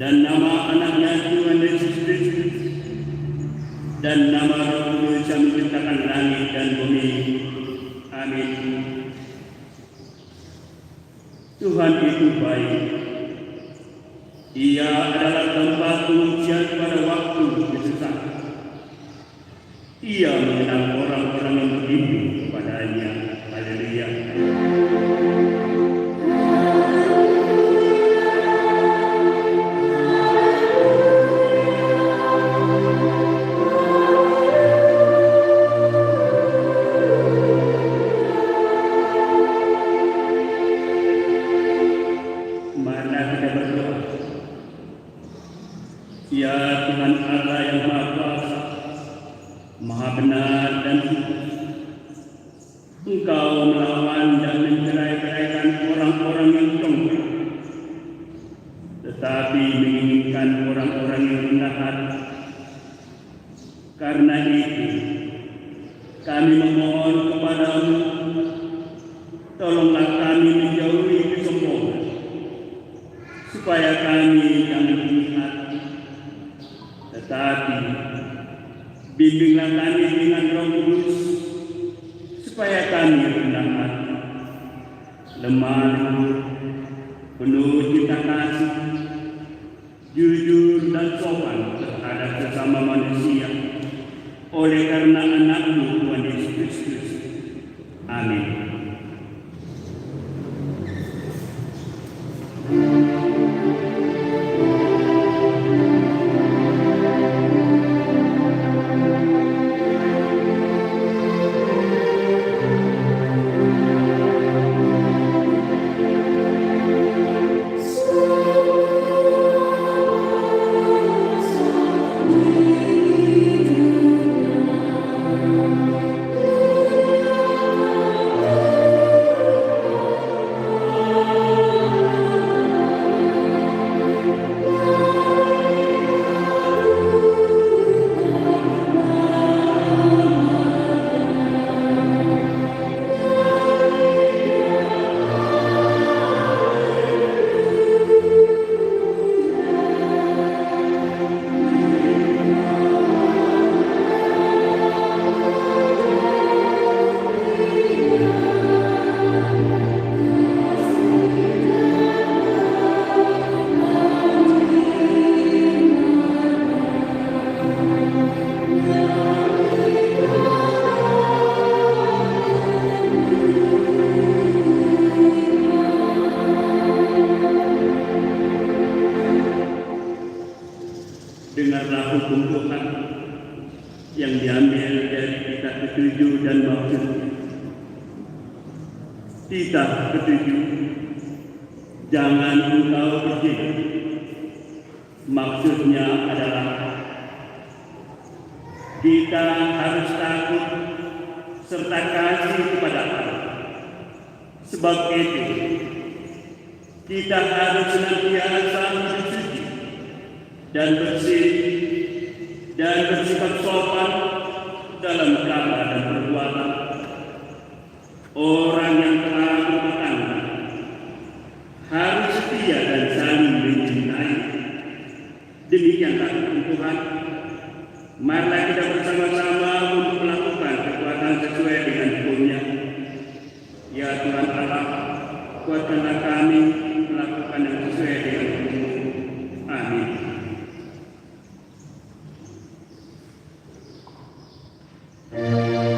dan nama anaknya Tuhan Yesus Kristus, dan nama Roh Kudus yang menciptakan langit dan bumi. Amin. Tuhan itu baik. Ia adalah tempat pengungsian pada waktu kesusahan. Ia mengenal orang-orang yang berlindung kepadanya. Haleluya. Ya Tuhan Allah yang Maha Kuasa, Maha benar dan suci, Engkau melawan dan mencerai-beraikan orang-orang yang sombong, tetapi menginginkan orang-orang yang rendah hati. Karena itu, kami memohon kepadamu, tolonglah kami menjauhi kesombongan, supaya kami jangan tinggi hati, tetapi bimbinglah kami dengan Roh Kudus, supaya kami rendah hati, lemah lembut, penuh cinta kasih, jujur dan sopan terhadap sesama manusia, oleh karena anak-Mu Tuhan Yesus Kristus. Amin. Dengarlah hukum Tuhan yang diambil dari kitab ke-7 dan maksudnya. Kitab ke-7, jangan engkau berzina. Maksudnya adalah kita harus takut serta kasih kepada Allah. Sebab itu, kita harus senantiasa hidup suci dan bersih dan bersifat sopan dalam kata dan perbuatan. Orang yang telah berumah tangga harus setia dan saling mencintai. Demikianlah hukum Tuhan. Marilah kita bersama-sama untuk melakukan perbuatan sesuai dengan hukum-Nya. Ya Tuhan Allah, kuatkanlah kami melakukan yang sesuai dengan hukum-Mu. Amin. Amin.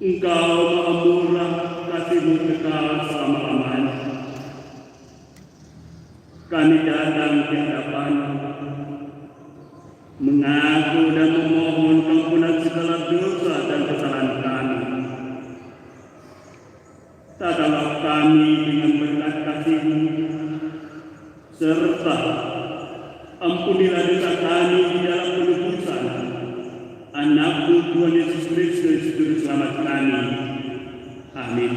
Engkau Maha Murah, kasih-Mu kekal selama-lamanya. Kami datang ke hadapan mengaku dan memohon ampunan segala dosa dan kesalahan kami. Tatalah kami dengan berkat kasih-Mu, serta ampunilah dosa kami di dalam penebusan Anak-Mu Tuhan Yesus Kristus Juru Selamat kami. Amin.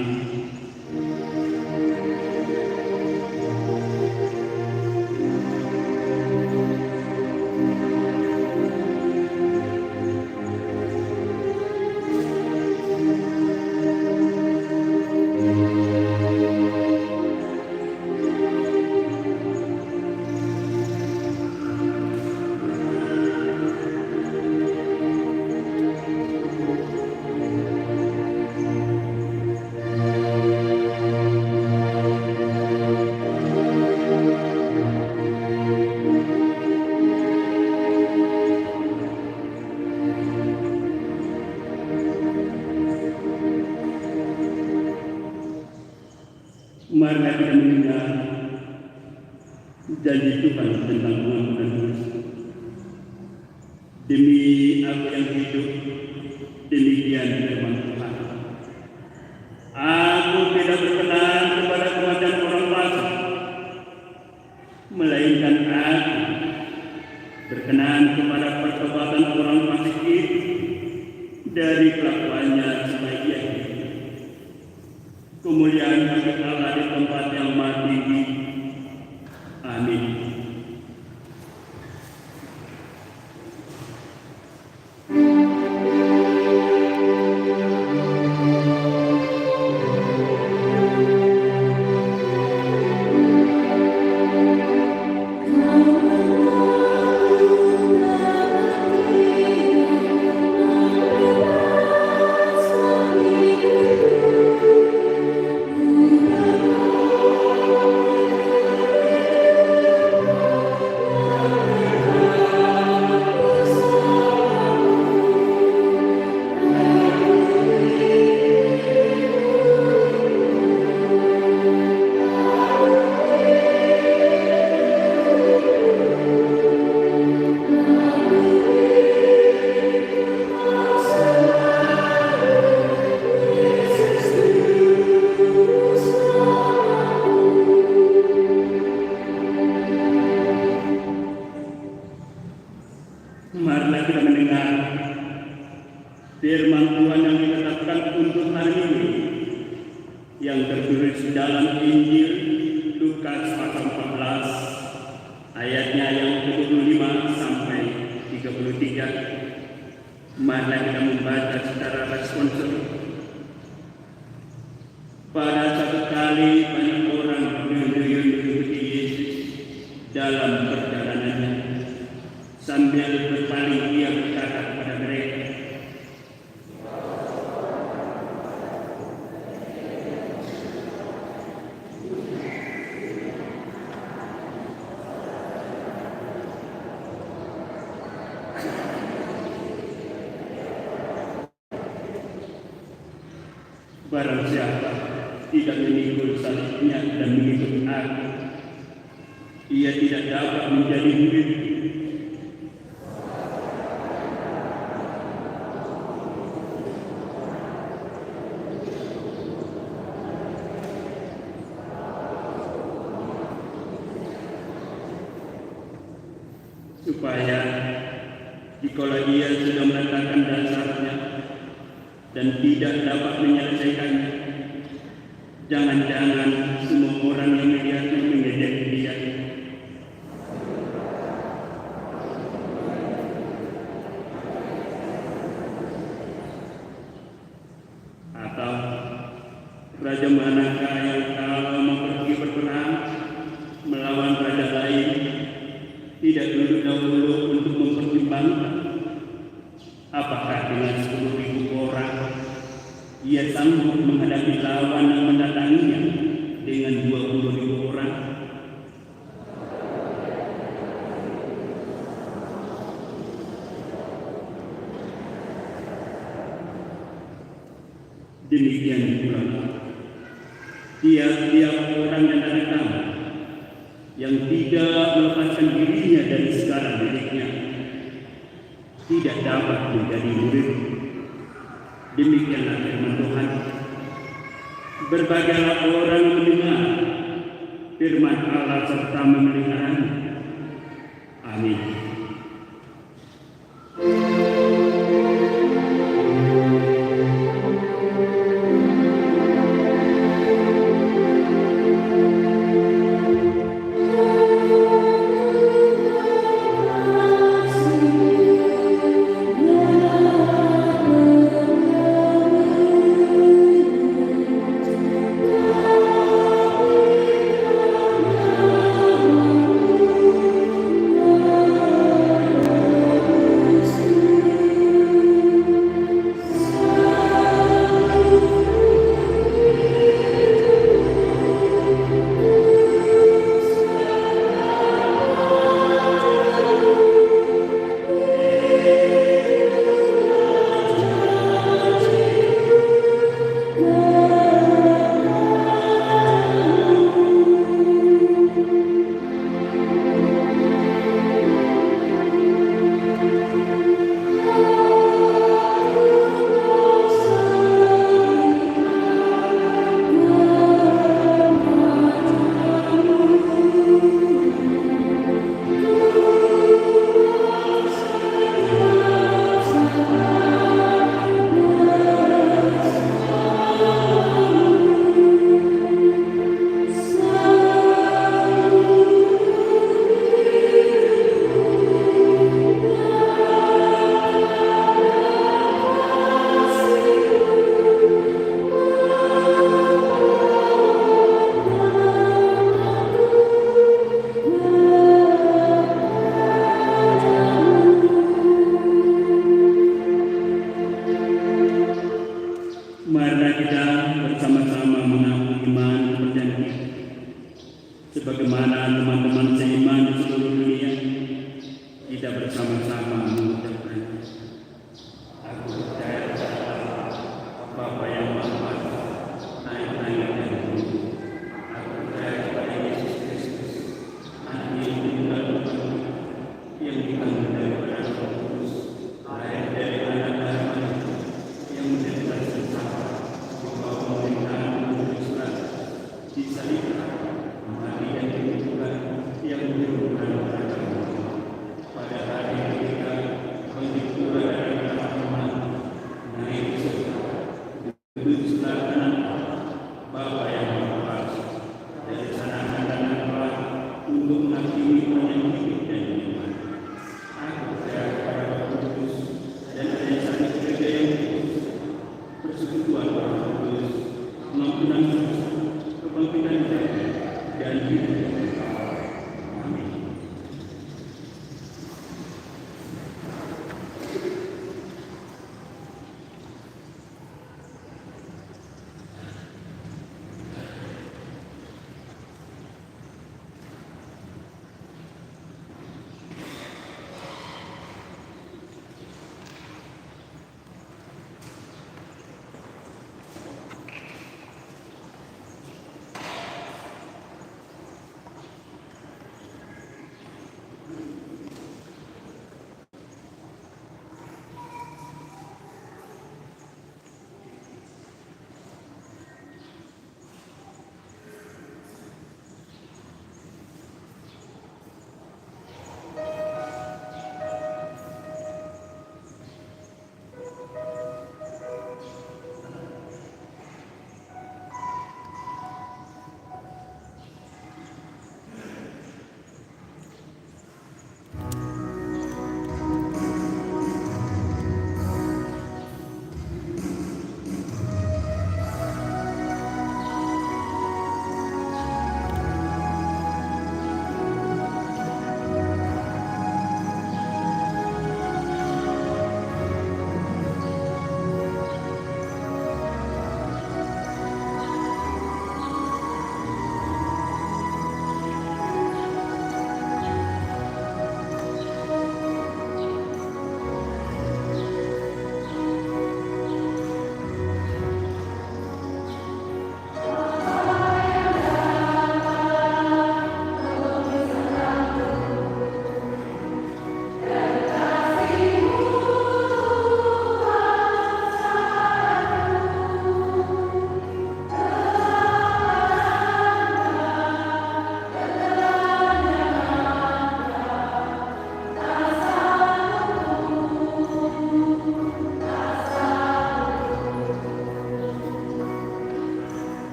Marilah kita mendengar janji Tuhan tentang pengampunan dosa. Demi Aku yang hidup, demikian firman Tuhan. Aku tidak berkenan kepada kematian orang fasik, melainkan Aku berkenan kepada pertobatan orang fasik itu dari kelakuannya supaya ia hidup. Kemuliaan bagi Allah di tempat yang maha tinggi. Amin. Marilah kita mendengar firman Tuhan yang ditetapkan untuk hari ini, yang tertulis dalam Injil Lukas pasal 14 ayatnya yang ke-25 sampai 33. Marilah kita membaca secara responsif. Pada satu kali banyak orang berduyun-duyun mengikuti Yesus dalam perjalanannya. Sambil berpaling ia berkata kepada mereka, barang siapa tidak memikul salibnya dan mengikut Aku, ia tidak dapat menjadi murid. Supaya jikalau ia sudah meletakkan dasarnya dan tidak dapat menyelesaikannya, jangan-jangan semua orang yang melihatnya mengejek dia. Atau raja manakah yang kalau mau pergi berperang melawan raja lain tidak dulu dahulu untuk mempertimbangkan apakah dengan 10.000 orang ia sanggup menghadapi lawan yang mendatanginya dengan 20.000 orang. Demikian pula tiap-tiap orang yang datang yang tidak melepaskan dirinya dari segala miliknya tidak dapat menjadi murid. Demikianlah firman Tuhan. Berbahagialah orang yang mendengar firman Allah serta memeliharanya. Amin.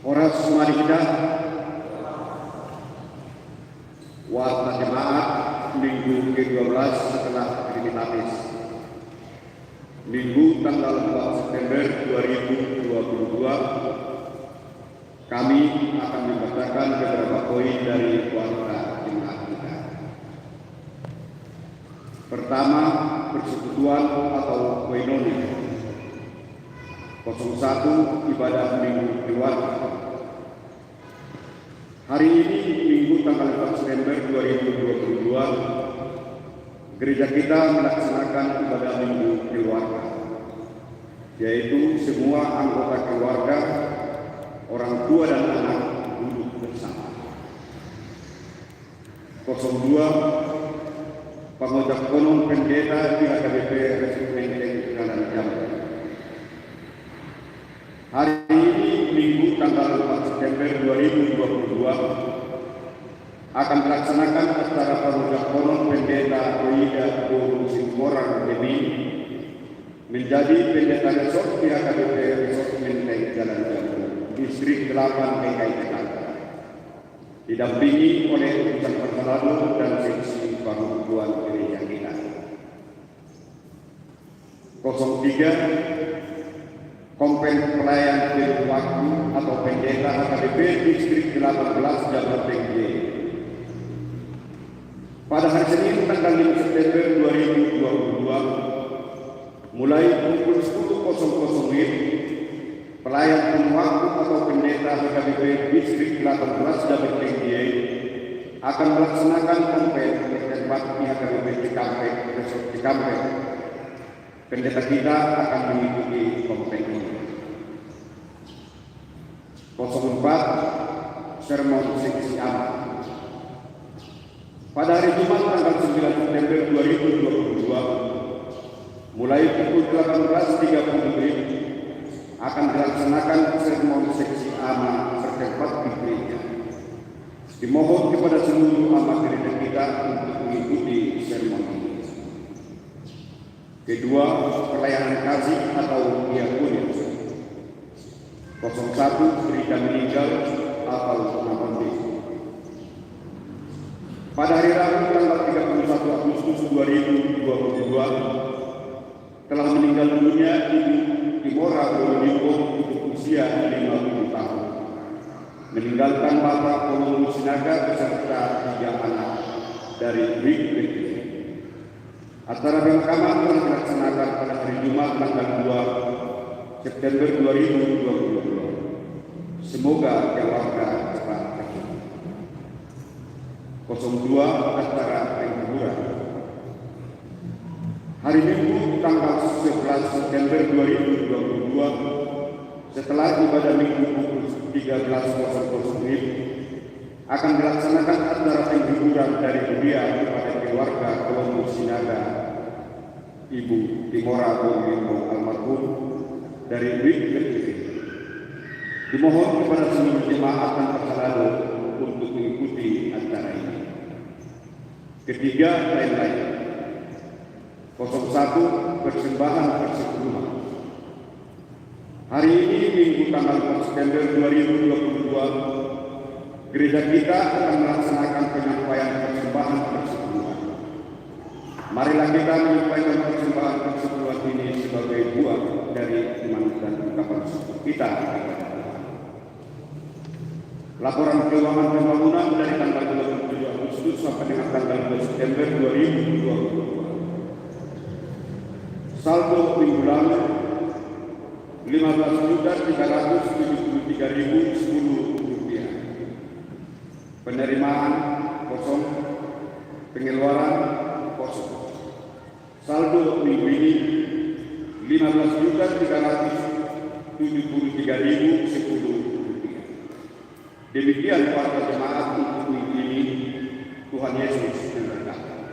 Horas mari kita warta jemaat minggu ke-12 setelah Trinitatis, minggu tanggal 4 September 2022, kami akan membacakan beberapa poin dari warta jemaat kita. Pertama, persekutuan atau koinonia. 01 ibadah minggu keluarga. Hari ini minggu tanggal 4 September 2022, gereja kita melaksanakan ibadah minggu keluarga, yaitu semua anggota keluarga, orang tua dan anak duduk bersama. 02 pengojak konon pendeta di HKBP Resmi Menteng Jalan Jambi. Hari ini minggu tanggal 4 September 2022 akan dilaksanakan acara pengojak konon pendeta Oida Guru Simorang Demi menjadi pendeta resort di HKBP Resort Menteng Jalan Jambi, Distrik 8 DKI Jakarta, didampingi oleh utusan Persalado dan seksi pengumuman gereja kita. 03 Kompen Pelayan Penuh Waktu atau Pendeta HKBP Distrik 18 Jakarta TJ. Pada hari Senin tanggal 5 September 2022 mulai pukul 10.00 WIB, Pelayan Penuh Waktu atau Pendeta HKBP Distrik 18 Jakarta TJ akan melaksanakan kompen bertempat di HKBP Cikampek, Resort Cikampek. Pendeta kita akan mengikuti kompen ini. 04 sermon seksi amat. Pada hari Jumat tanggal 9 September 2022 mulai pukul 18.30 akan dilaksanakan sermon seksi amat bertempat di gereja. Dimohon kepada seluruh amat gereja kita untuk mengikuti sermon ini. Kedua, pelayanan kasih atau diakonia. 01 berita meninggal atau nampandi. Pada hari Rabu tanggal 31 Agustus 2022 telah meninggal dunia Ibu Timora Boloniko untuk usia 50 tahun, meninggalkan Bapak Kolonel Sinaga beserta 3 anak dari Wik. Acara pemakaman telah dilaksanakan pada hari Jumat tanggal 2 September 2022. Semoga keluarga cepat pulih. 02 acara penghiburan. Hari Minggu tanggal 11 September 2022 setelah ibadah Minggu pukul 13.00 akan dilaksanakan acara penghiburan dari Budia kepada keluarga Kolonel Sinaga Ibu Timora Boloniko almarhum dari Wik. Dimohon kepada seluruh jemaat dan Persalado untuk mengikuti acara ini. Ketiga, lain-lain. 01 persembahan persekutuan. Hari ini Minggu tanggal 4 September 2022 gereja kita akan melaksanakan penyampaian persembahan persekutuan. Marilah kita menyampaikan persembahan persekutuan ini sebagai buah dari iman dan ungkapan syukur kita. Laporan keuangan pembangunan dari tanggal 27 Agustus sampai dengan tanggal 2 September 2022. Saldo minggu lalu 15.373.010 rupiah. Penerimaan kosong, pengeluaran kosong. Saldo minggu ini 15.373.010 rupiah. Demikian para jemaat untuk minggu ini. Tuhan Yesus memberkati.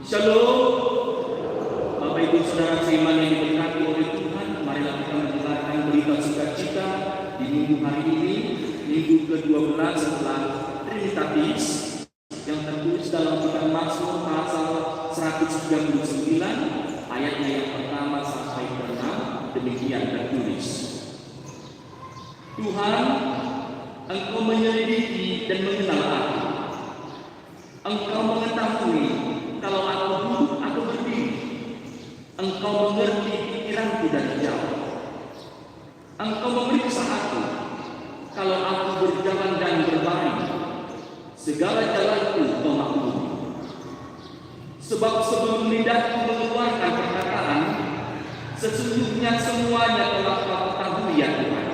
Shalom. Bapak Ibu Saudara seiman yang diberkati oleh Tuhan, marilah kita mendengarkan berita sukacita di minggu hari ini, minggu ke-12 setelah Trinitatis, yang tertulis dalam kitab Mazmur pasal 139 ayatnya yang pertama sampai ke-6. Demikian tertulis: Tuhan, Engkau menyelidiki dan mengenal aku. Engkau mengetahui kalau aku duduk atau berdiri. Engkau mengerti pikiranku dari jauh. Engkau memeriksa aku kalau aku berjalan dan berbaring. Segala jalanku Kau maklumi. Sebab sebelum lidahku mengeluarkan perkataan, sesungguhnya semuanya telah Kau ketahui ya Tuhan.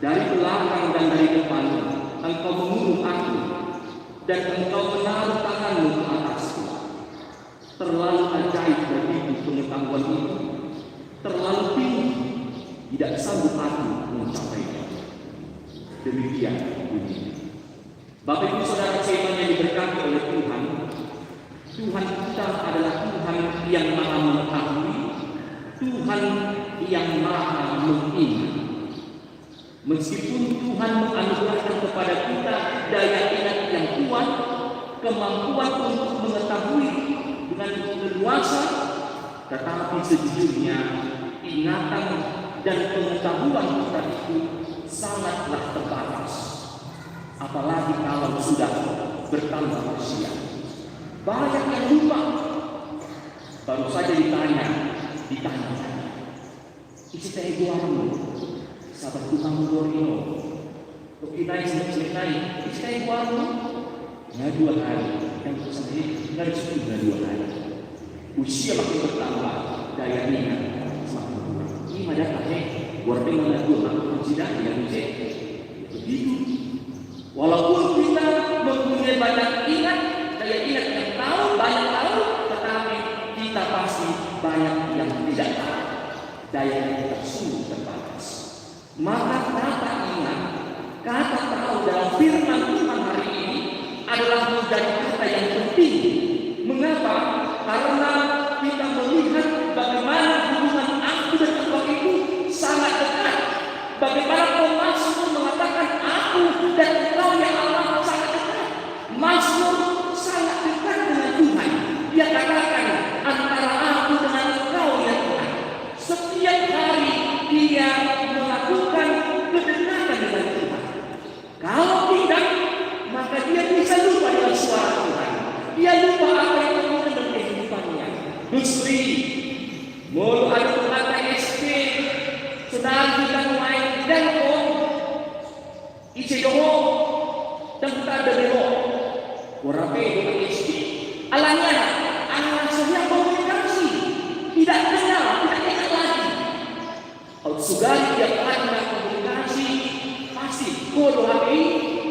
Dari belakang dan dari depan Engkau mengurung aku, dan Engkau menaruh tanganmu ke atasku. Terlalu ajaib bagiku pengetahuan itu, terlalu tinggi, tidak sanggup aku mencapainya. Demikian bunyi. Bapak Ibu Saudara seiman yang diberkati oleh Tuhan, Tuhan kita adalah Tuhan yang Maha mengetahui, Tuhan yang Maha mengingat. Meskipun Tuhan menganugerahkan kepada kita daya ingat yang kuat, kemampuan untuk mengetahui dengan leluasa, tetapi sejujurnya ingatan dan pengetahuan kita itu sangatlah terbatas. Apalagi kalau sudah bertambah usia, banyak yang lupa. Baru saja ditanya, isi teh guamu, sahabat Tuhan Gorino, Tokinai selesai, isi teh guamu, nggak 2 hari, yang sendiri nggak sudah 2 hari. Usia makin bertambah, daya ingat semakin kurang. Ini ada buatnya mana dua aku tidak yang begitu. Walaupun kita mempunyai banyak ingat, daya ingat yang tahu, banyak tahu, tetapi kita pasti banyak yang tidak tahu. Daya yang kita sungguh terbatas. Maka kata ingat, kata tahu dalam firman Tuhan hari ini adalah menjadi kata yang penting. Mengapa? Karena kita melihat bagaimana hubungan aku dan Engkau itu sangat dekat. Bagaimana Mazmur mengatakan aku dan Engkau ya Allah sangat dekat. Mazmur sangat dekat dengan Tuhan. Dia katakan antara aku dengan Engkau ya Tuhan. Setiap hari dia melakukan kedekatan dengan Tuhan. Kalau tidak, maka dia bisa lupa dengan suara Tuhan. Dia lupa apa yang terjadi dalam kehidupannya. Dusri, mulu ada kata SD, sedang kita main telepon, isi doa, dan kita ada doa. Warape dengan SD. Alanya, anak saya komunikasi, tidak kenal, tidak ingat lagi. Kalau sudah dia pernah komunikasi, pasti kodo HP,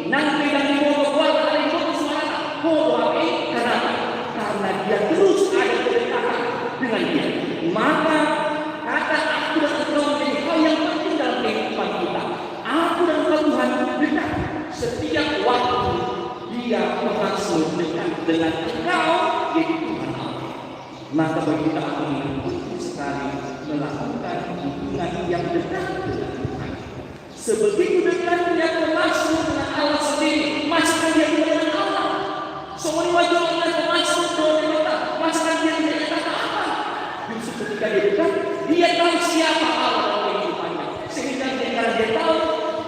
nanti dan dibawa buat ada yang suara kodo HP. Kenapa? Karena dia terus ada kedekatan dengan dia. Maka kata aku dan Engkau menjadi hal yang penting dalam kehidupan kita. Aku dan Engkau Tuhan dekat. Setiap waktu dia berhasil dekat dengan Engkau, jadi Tuhan Allah. Maka bagi kita akan penting sekali melakukan hubungan yang dekat dengan Tuhan. Sebegitu dekatnya Mazmur dengan Allah sendiri, masukkan dia dengan Allah. Semua wajah dengan Mazmur dengan kita, masukkan dia dengan kata apa? Justru ketika dia dekat, dia tahu siapa Allah dalam kehidupannya. Sehingga karena dia tahu,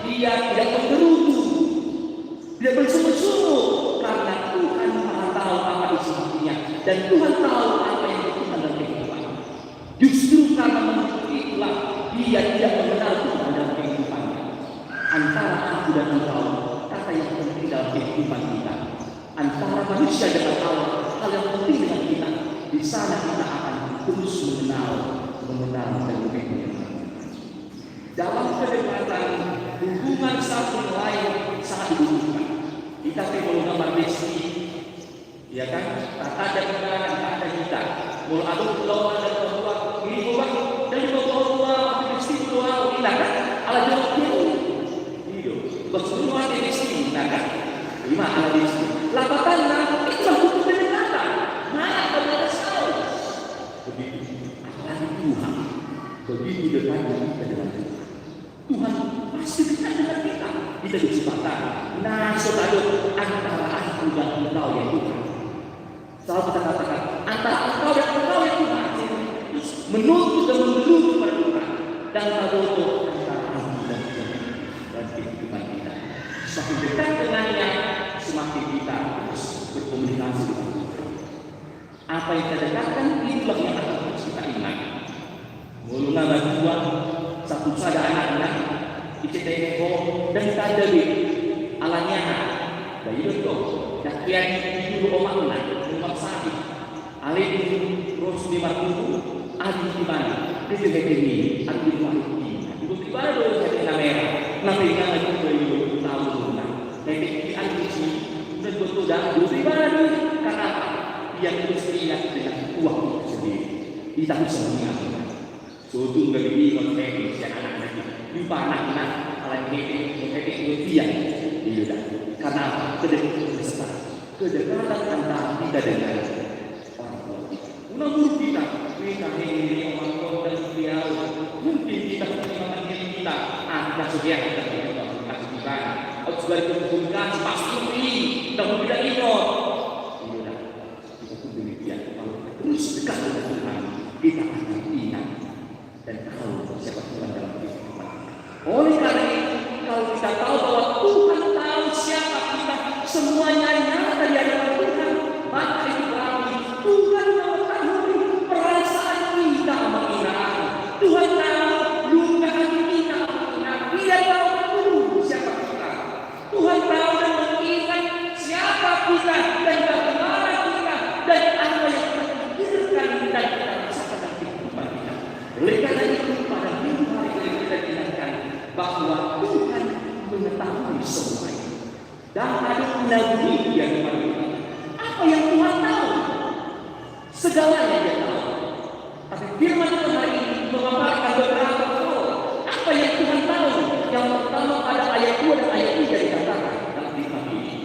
dia tidak menggerutu, dia bersungguh-sungguh karena Tuhan Maha tahu apa isi hatinya dan Tuhan tahu apa yang dibutuhkan dalam kehidupannya. Justru karena mengikuti itulah dia tidak mengenal Tuhan dalam kehidupannya. Antara aku dan Engkau, kata yang penting dalam kehidupan kita. Antara manusia dengan Allah, hal yang penting dengan kita. Di sana kita akan terus mengenal dan lebih mengenal. Dalam kedekatan, hubungan satu lain sangat dibutuhkan. Kita perlu gambar desi, ya kan? Tak ada kendaraan, tak ada kita. Mau ada pulau dan pulau ini bukan dan pulau desi pulau ini kan? Ala jauh ini, hidup. Bersemua desi, kan? Lima ala desi. Lapatan itu butuh kedekatan. Mana kita diciptakan. Nah, saudara, antara aku dan engkau ya Tuhan. Selalu kita katakan antara engkau dan engkau ya Tuhan. Menuntut dan menuntut kepada Tuhan. Dan tadoto antara aku dan kehidupan kita. Semakin dekat dengannya, semakin kita terus berkomunikasi dengan Tuhan. Apa yang kita dekatkan itulah yang akan terus kita ingat. Muluna bantuan satu saja anak-anak ICTEKO dan tadawi alanya dari itu dakian dulu omakna umat sakit alih terus di markubu adi di mana di ini adi di mana itu di mana dulu jadi kamera nanti kan lagi dari tahun tapi di adi sini dan betul dah di mana dulu karena yang terus ingat dengan uang sendiri kita bisa mengingat Tutung bagi konteks yang anak-anak di anak-anak alat ini dia dah karena kedekatan antara kita dengan orang tua kita. Menurut kita ini orang tua dan dia mungkin kita pertimbangkan diri kita kita sudah kita kasih kita sebagai komunikasi pasti kita tidak ingat. Dah kita pun demikian kalau terus dekat dengan Tuhan kita akan ingat dan tahu siapa Tuhan dalam kehidupan. Oleh karena itu, kalau kita tahu bahwa Tuhan tahu siapa kita, semuanya nyata di hadapan Tuhan, maka itu berarti Tuhan mengetahui perasaan kita mengingat. Tuhan tahu luka hati kita mengingat. Dia tahu betul siapa kita. Tuhan tahu dan mengingat siapa kita dan bagaimana kita dan apa yang kita pikirkan dan kita rasakan dalam kehidupan kita. Oleh karena itu pada minggu hari ini kita ingatkan bahwa Tuhan mengetahui semuanya dan ada nabi yang mengatakan apa yang Tuhan tahu segalanya dia tahu. Tapi firman Tuhan hari ini memaparkan beberapa hal apa yang Tuhan tahu. Yang pertama pada ayat 2 dan ayat 3 dikatakan dalam firman ini,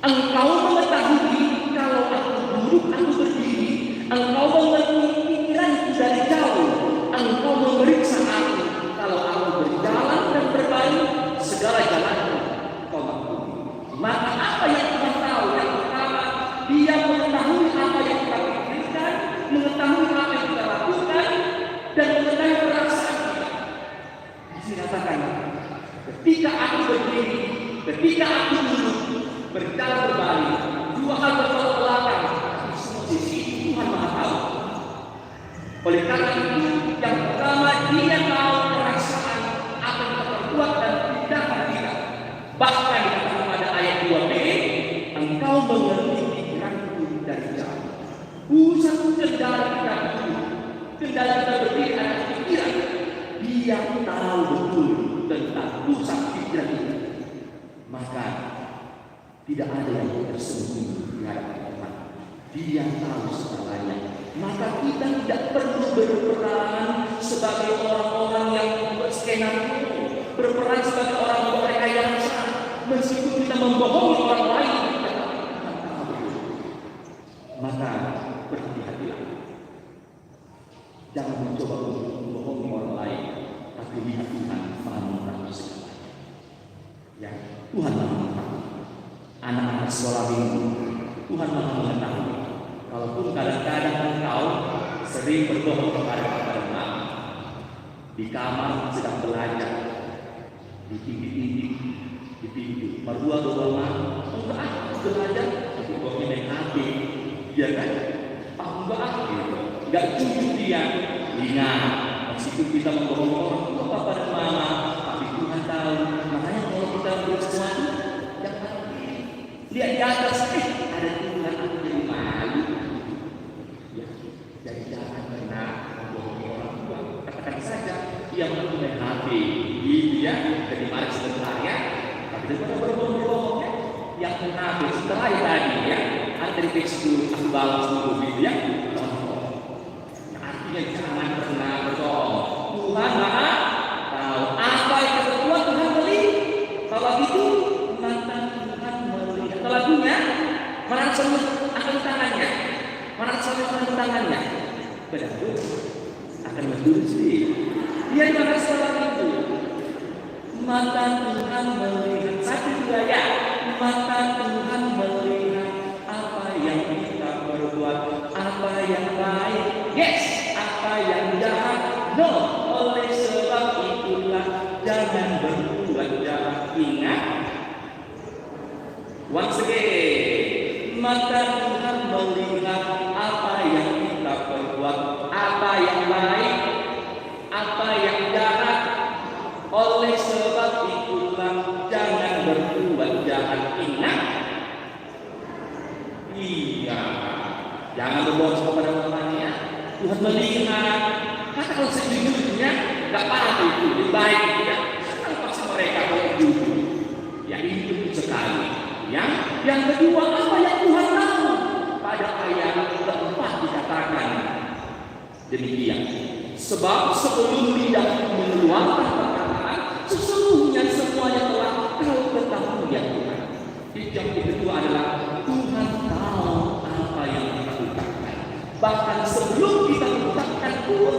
engkau mengetahui kalau aku duduk aku berdiri, engkau mengetahui pikiranku dari jauh. Engkau memeriksa aku kalau aku berjalan dan berbaring segala jalanku kau maklumi. Maka apa yang Tuhan tahu? Yang pertama, Dia mengetahui apa yang kita pikirkan, mengetahui apa yang kita lakukan, dan mengetahui perasaan kita. Dikatakan, ketika aku berdiri, ketika aku duduk, berjalan berbaring, dua hal bertolak belakang, di semua sisi Tuhan Maha tahu. Oleh karena itu, yang pertama Dia tahu perasaan apa yang kita perbuat dan tindakan kita. Bahkan dikatakan pada ayat 2b, engkau mengerti pikiranku dari jauh. Pusat kendali kita dulu, kendali kita berdiri atas pikiran. Dia tahu betul tentang pusat pikiran kita. Maka tidak ada yang tersembunyi di hadapan Tuhan. Dia tahu segalanya. Maka kita tidak perlu berperan sebagai orang-orang yang membuat skenario, berperan sebagai orang yang berrekayasa. Meskipun kita membohongi orang lain, maka berhati-hatilah. Jangan mencoba untuk membohongi orang lain, tapi lihat Tuhan Maha mengetahui segalanya. Ya, Tuhan Maha mengetahui. Anak-anak sekolah minggu, Tuhan Maha mengetahui. Kalaupun kadang-kadang engkau sering berbohong kepada papa dan mama, di kamar sedang belajar, di TV, di pintu, berdua enggak belajar, tapi bohongnya naik HP, dia kan? Enggak gitu, enggak jujur dia. Ingat, meskipun kita membohong orang tua papa dan mama, tapi Tuhan tahu. Makanya kalau kita bersesuatu, jangan lihat di atas, ada Tuhan aku jadi malu. Jadi jangan pernah membohongi orang tua. Katakan saja ia mempunyai HP, dia jadi marah sebentar ya. Tapi daripada berbohong ya, yang kena setelah tadi ya, antri Facebook aku balas dulu gitu ya. Artinya jangan pernah berbohong. Tuhan Maha tahu apa yang kita buat. Tuhan melihat. Kalau gitu maka Tuhan melihat. Lagunya mana semut akan tangannya. Mana semut akan tangannya. Betul akan berdiri sendiri. Dia dengan salah itu Mata Tuhan melihat, satu dua ya. Mata Tuhan melihat apa yang kita berbuat, apa yang baik, yes, apa yang jahat, no. Oleh sebab itulah jangan berbuat jahat. Ingat, once again, mata Tuhan melihat apa yang kita berbuat, apa yang baik, apa yang jahat. Oleh sebab itulah jangan berbuat jahat. Ingat, iya, jangan berbohong kepada temannya. Tuhan melihat. Kata kalau sejujurnya nggak apa-apa itu, lebih baik ya. Sekarang pasti mereka kalau jujur, ya itu sekali. Yang kedua, apa yang Tuhan tahu? Pada ayat keempat dikatakan demikian. Sebab sebelum lidah mengeluarkan perkataan, sesungguhnya semuanya telah kau ketahui ya Tuhan. Yang kedua adalah Tuhan tahu apa yang kita ucapkan. Bahkan sebelum kita ucapkan pun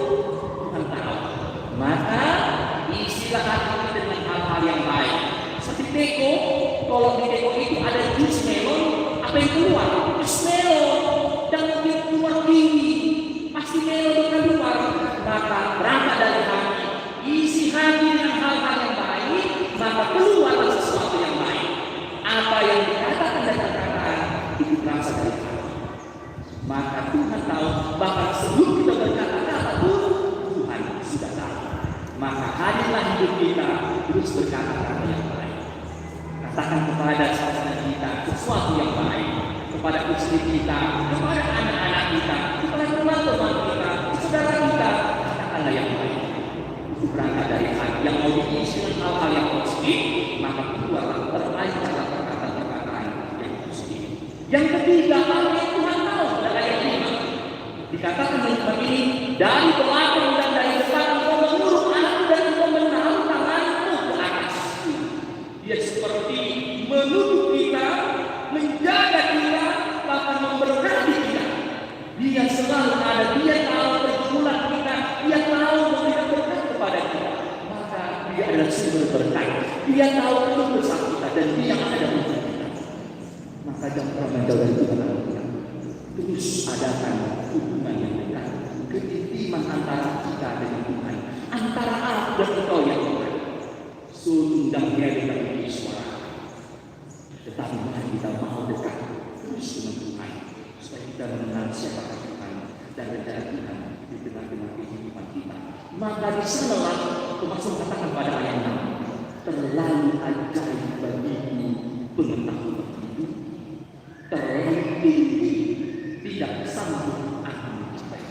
Tuhan tahu. Maka isilah hati kita dengan hal-hal yang baik. Seperti teko, kalau di teko itu ada jus melon, apa yang keluar? Jus melon. Jangan dia keluar tinggi, pasti melon akan keluar. Maka berangkat dari hati, isi hati dengan hal-hal yang baik, maka keluarlah sesuatu yang baik. Apa yang dikatakan dan katakan itu berasal dari hati. Maka Tuhan tahu, bahkan sebelum kita berkata-kata pun Tuhan sudah tahu. Maka hadirlah hidup kita terus berkata-kata yang baik. Katakan kepada saudara kita sesuatu yang baik, kepada istri kita, kepada anak-anak kita, kepada teman-teman kita, saudara kita, katakanlah yang baik. Itu berangkat dari hati yang mau diisi dengan hal-hal yang positif, maka keluarlah terlahirlah perkataan-perkataan yang positif. Yang ketiga, hal yang Tuhan tahu adalah ayat 5. Dikatakan begini, dari belakang dan dari depan engkau mengurung anakku dan engkau menaruh tanganmu ke atas. Dia seperti menuduh kita, menjaga kita, bahkan memberkati kita. Dia selalu ada, dia tahu pergumulan kita, dia tahu memberikan berkat kepada kita. Maka dia adalah sumber berkat. Dia tahu keluh kesah kita dan dia yang ada untuk kita. Maka jangan pernah menjauh dari Tuhan. Terus adakan hubungan yang dekat, keintiman antara kita dengan Tuhan, antara aku dan engkau ya Tuhan. Sundangnya dengan suara. Tetapi mari kita mau dekat terus dengan Tuhan, supaya kita mengenal siapa Tuhan dan rencana Tuhan di tengah-tengah kehidupan kita. Maka di sanalah termasuk katakan pada ayat 6, terlalu ajaib bagiku pengetahuan hidup, terlalu tinggi tidak sanggup aku mencapai.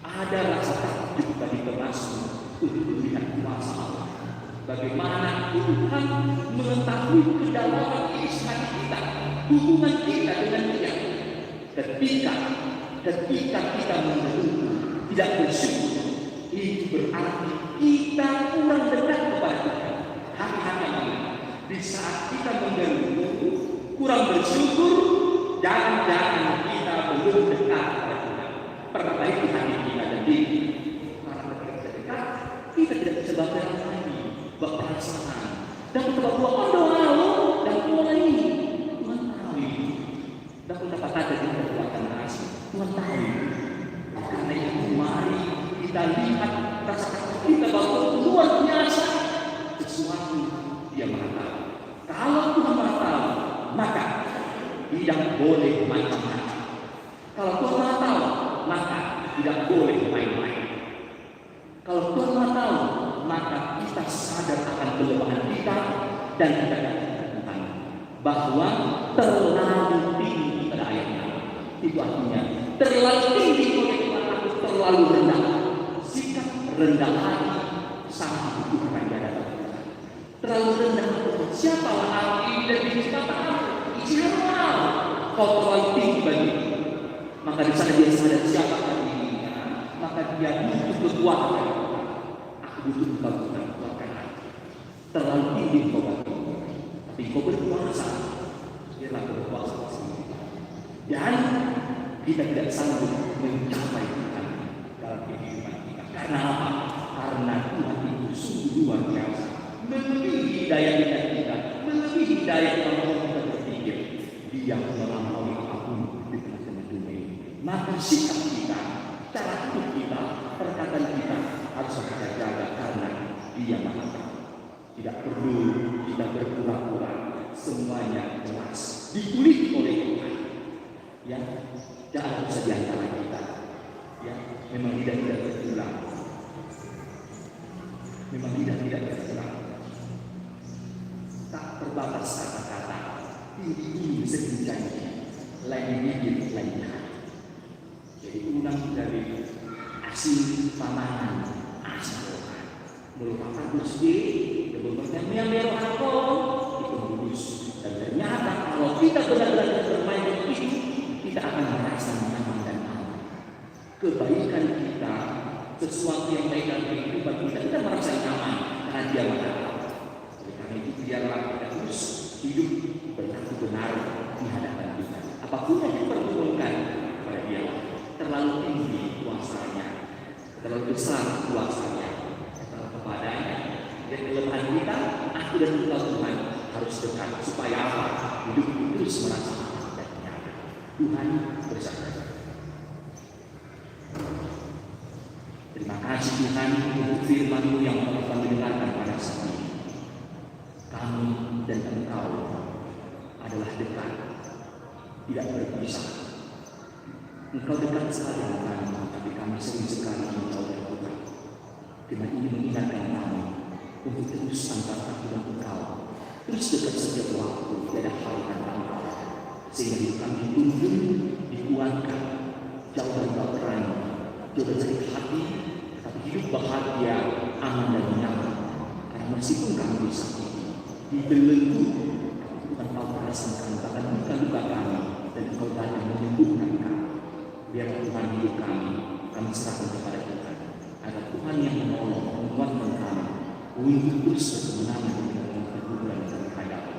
Ada rasa takjub bagi termasuk untuk melihat kuasa Allah. Bagaimana Tuhan mengetahui kedalaman isi hati kita, hubungan kita dengan Dia. Ketika kita mengeluh, tidak bersyukur, itu berarti kita kurang dekat kepada Tuhan. Hati-hati di saat kita mengeluh, kurang bersyukur, jangan-jangan kita belum dekat kepada Tuhan. Perbaiki hati kita dan diri. Karena ketika dekat, kita tidak bisa baca lagi perasaan. Dan kita berdoa dan doa ini Tuhan tahu. Dan kita katakan di kekuatan kasih Tuhan tahu. Karena itu mari kita lihat rasa kita bahwa luar biasa sesuatu Dia Maha tahu. Kalau Tuhan Maha tahu, maka tidak boleh main-main. Kalau Tuhan Maha tahu, maka tidak boleh main-main. Kalau Tuhan Maha tahu, maka kita sadar akan kelemahan kita dan kita katakan Tuhan bahwa terlalu tinggi pada ayatnya. Itu artinya terlalu tinggi oleh Tuhan aku terlalu rendah. Sikap rendah hati sangat dibutuhkan di hadapan Tuhan. Terlalu rendah hati. Siapalah arti dan dikatakan Israel, kau terlalu tinggi bagiku. Maka di sana dia sadar siapa dirinya. Maka dia butuh kekuatan. Aku butuh kekuatan hati. Terlalu tinggi kau bagiku. Tapi kau berkuasa. Biarlah kau berkuasa sendiri. Dan kita tidak sanggup mencapai Tuhan dalam kehidupan kita. Karena apa? Karena Tuhan itu sungguh luar biasa. melebihi daya ingat kita, melebihi daya kemampuan kita berpikir. Dia melampaui apapun di tengah-tengah dunia ini. Maka sikap kita, cara hidup kita, perkataan kita harus kita jaga karena Dia Maha Tahu. Tidak perlu kita berpura-pura, semuanya jelas dipilih oleh Tuhan. Ya, jangan bisa di antara kita. Ya, memang tidak berulang. Memang tidak berulang. Tak terbatas kata-kata, tinggi segi janji, lain bibir, lain hati. Jadi ulang dari asin pamanan asal merupakan Gusti dan merupakan yang merohakon itu kudus. Dan ternyata kalau kita benar-benar bermain itu, kita akan merasa nyaman dan aman. Kebaikan kita, sesuatu yang baik dalam kehidupan kita merasa nyaman karena Dia Maha Tahu. Oleh karena itu biarlah kita terus hidup benar-benar di hadapan Tuhan. Apapun yang diperlukan kepada Dia, terlalu tinggi kuasanya, terlalu besar kuasanya, terlalu kepadanya. Dan kelemahan kita, aku dan engkau Tuhan harus dekat supaya apa? Hidup terus merasa aman dan nyaman. Tuhan bersama. Terima kasih Tuhan untuk firman-Mu yang kami dengarkan pada saat ini. Kami dan Engkau adalah dekat, tidak berpisah. Engkau dekat sekali dengan kami, tapi kami sering sekali menjauh dari Tuhan. Dengan ini mengingatkan kami untuk terus antara aku dan Engkau, terus dekat setiap waktu, tidak hal yang Engkau, sehingga hidup kami tumbuh, dikuatkan, jauh dari baperan, jauh dari sakit hati, tapi hidup bahagia, aman dan nyaman. Karena meskipun kami disakiti, dibelenggu, Tuhan Kau merasakan bahkan luka-luka kami, dan Engkau datang menyembuhkan kami. Biarlah Tuhan hidup kami serahkan kepada Tuhan, agar Tuhan yang menolong, menguatkan kami untuk terus berkemenangan dengan keguguran dan kehadapan.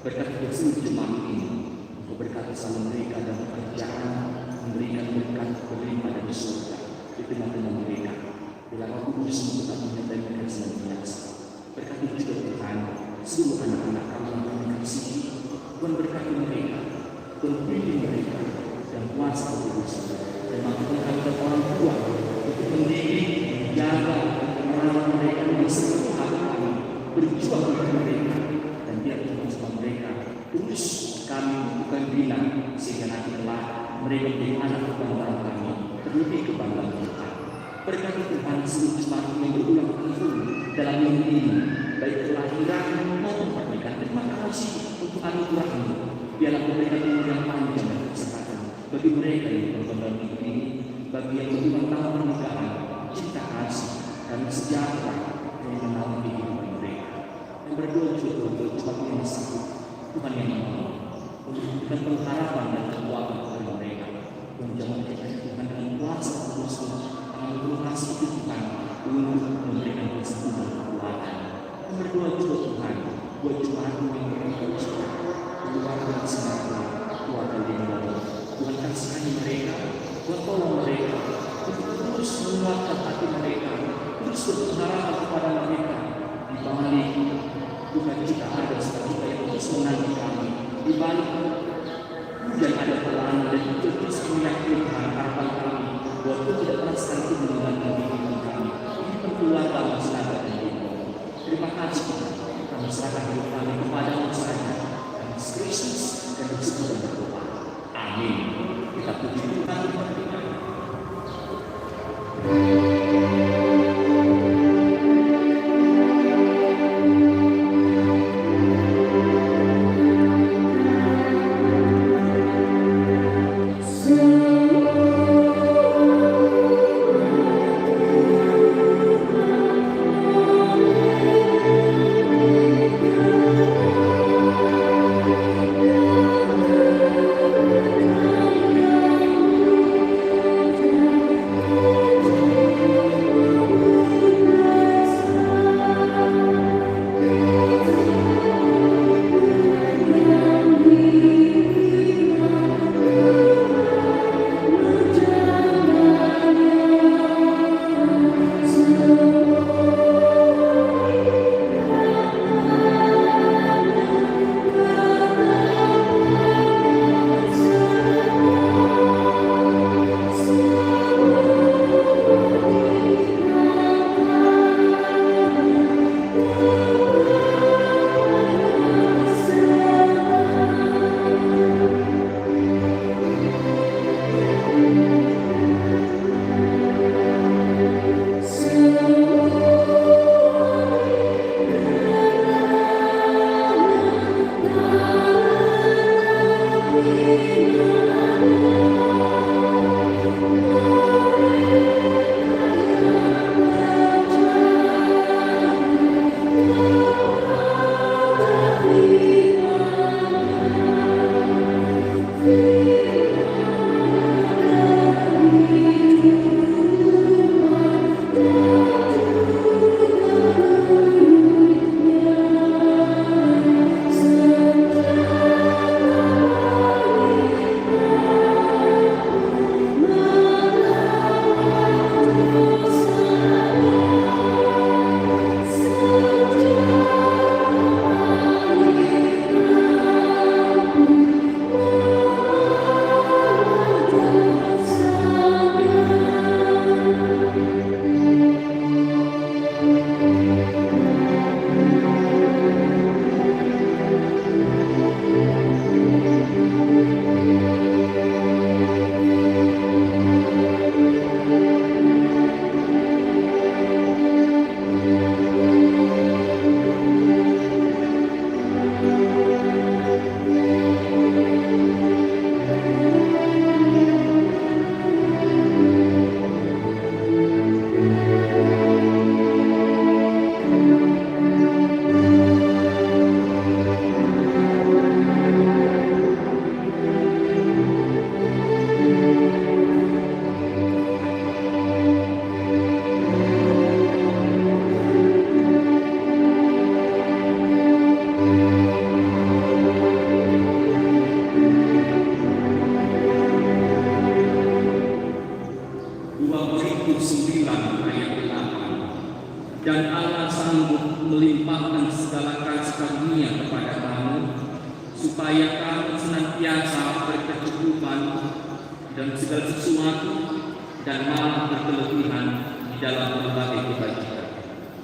Berkati dia seluruh jemaat ini, Engkau berkati selalu mereka dalam pekerjaan, memberikan berkat berlimpah dari surga di tengah-tengah mereka. Bila Roh Kudus tetap menyertai mereka senantiasa. Berkati juga Tuhan seluruh anak-anak kami yang kami kasihi. Tuhan berkati mereka, Tuhan bimbing mereka dan kuasa kekudusan. Dan mampukan kami dan orang tua untuk mendidik, menjaga, merawat mereka dengan seluruh hati kami, berjuang untuk mereka. Dan biar Tuhan sama mereka terus kami bukan bina sehingga nanti telah mereka menjadi anak kebanggaan kami, terlebih kebanggaan kita. Berkati Tuhan seluruh jemaat yang berulang tahun dalam minggu ini, baik kelahiran maupun pernikahan. Terima kasih untuk anugerah-Mu. Biarlah mereka umur yang panjang dan kesehatan bagi mereka yang berkembang hidup ini, bagi yang berulang tahun pernikahan, cinta kasih dan sejahtera yang menaungi kehidupan mereka. Yang berdoa juga untuk jemaat yang sakit, Tuhan yang menolong, untuk memberikan pengharapan dan kekuatan kepada mereka. Dan jangan kita Tuhan dengan kuasa khusus, kami berkasih itu Tuhan untuk memberikan kesembuhan dan kekuatan. Dan berdoa juga Tuhan buat jemaat-Mu yang berkata keluarga Singapura, keluarga di Indonesia. Tuhan kasihani mereka, Tuhan tolong mereka untuk terus menguatkan hati mereka, terus berpengharapan kepada mereka. Di balik Tuhan kita ada kita yang terus menanti kami. Di balik hujan ada pelangi dan itu terus meyakinkan harapan kami bahwa Tuhan tidak pernah sekali meninggalkan kehidupan kami. Ini keluarga masyarakat dan hidup. Terima kasih Tuhan. Kami serahkan hidup kami kepada-Mu saja. Kami Kristus dan bersyukur dan berdoa. Amin. Kita puji Tuhan dan berdoa. Korintus 9 ayat 8. Dan Allah sanggup melimpahkan segala kasih karunia kepada kamu, supaya kamu senantiasa berkecukupan dan segala sesuatu dan malah berkelebihan di dalam berbagai kebajikan.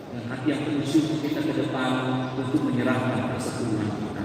Dengan hati yang penuh syukur kita ke depan untuk menyerahkan persekutuan kita.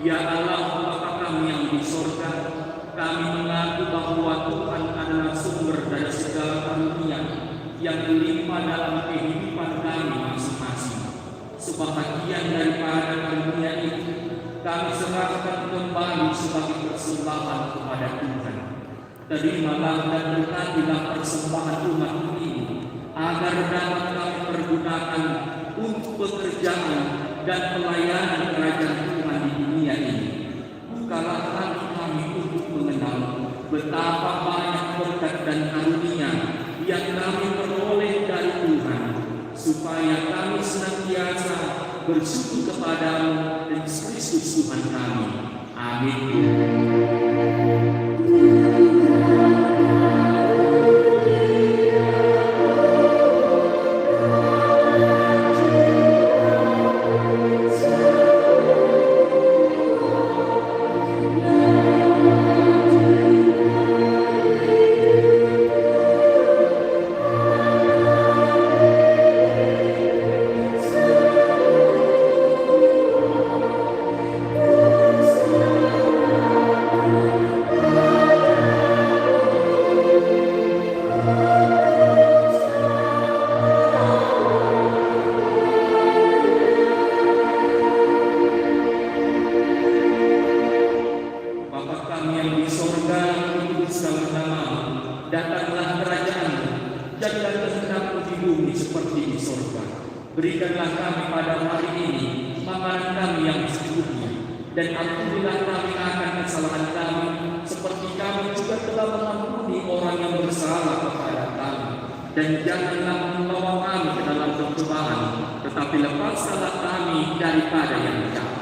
Ya Allah, Bapa kami yang di sorga, kami mengaku bahwa Tuhan adalah sumber dari segala karunia yang berlimpah dalam kehidupan kami masing-masing. Sebahagian daripada karunia itu kami serahkan kembali sebagai persembahan kepada Tuhan. Terimalah dan berkatilah persembahan umat ini, agar dapat kami pergunakan untuk pekerjaan dan pelayanan kerajaan Tuhan di dunia ini. Bukalah hati kami untuk mengenal betapa banyak berkat dan karunia yang kami peroleh dari Tuhan, supaya kami senantiasa bersyukur kepada-Mu dan Kristus Tuhan kami. Amin. Datanglah kerajaan-Mu, jadilah kehendak-Mu di bumi seperti di sorga. Berikanlah kami pada hari ini makanan kami yang secukupnya, dan ampunilah kami akan kesalahan kami, seperti kami juga telah mengampuni orang yang bersalah kepada kami. Dan janganlah membawa kami ke dalam pencobaan, tetapi lepaskanlah kami daripada yang jahat.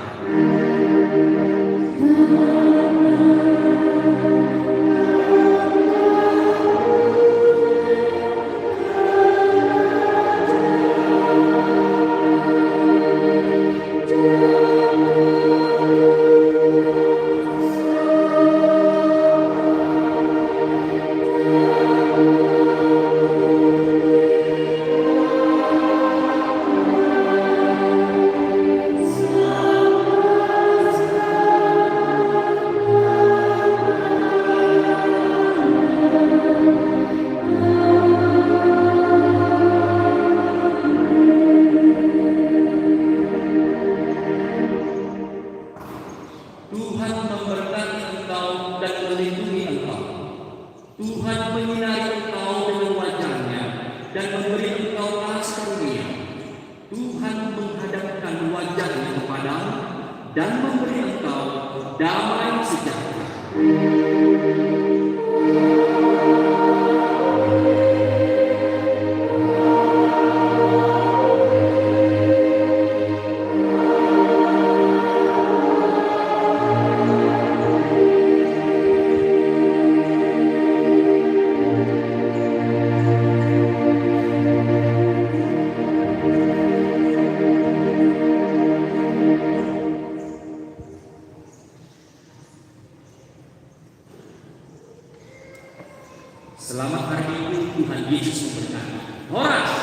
dan memberi engkau damai sejahtera. Selamat hari itu Tuhan Yesus memberkati. Horas.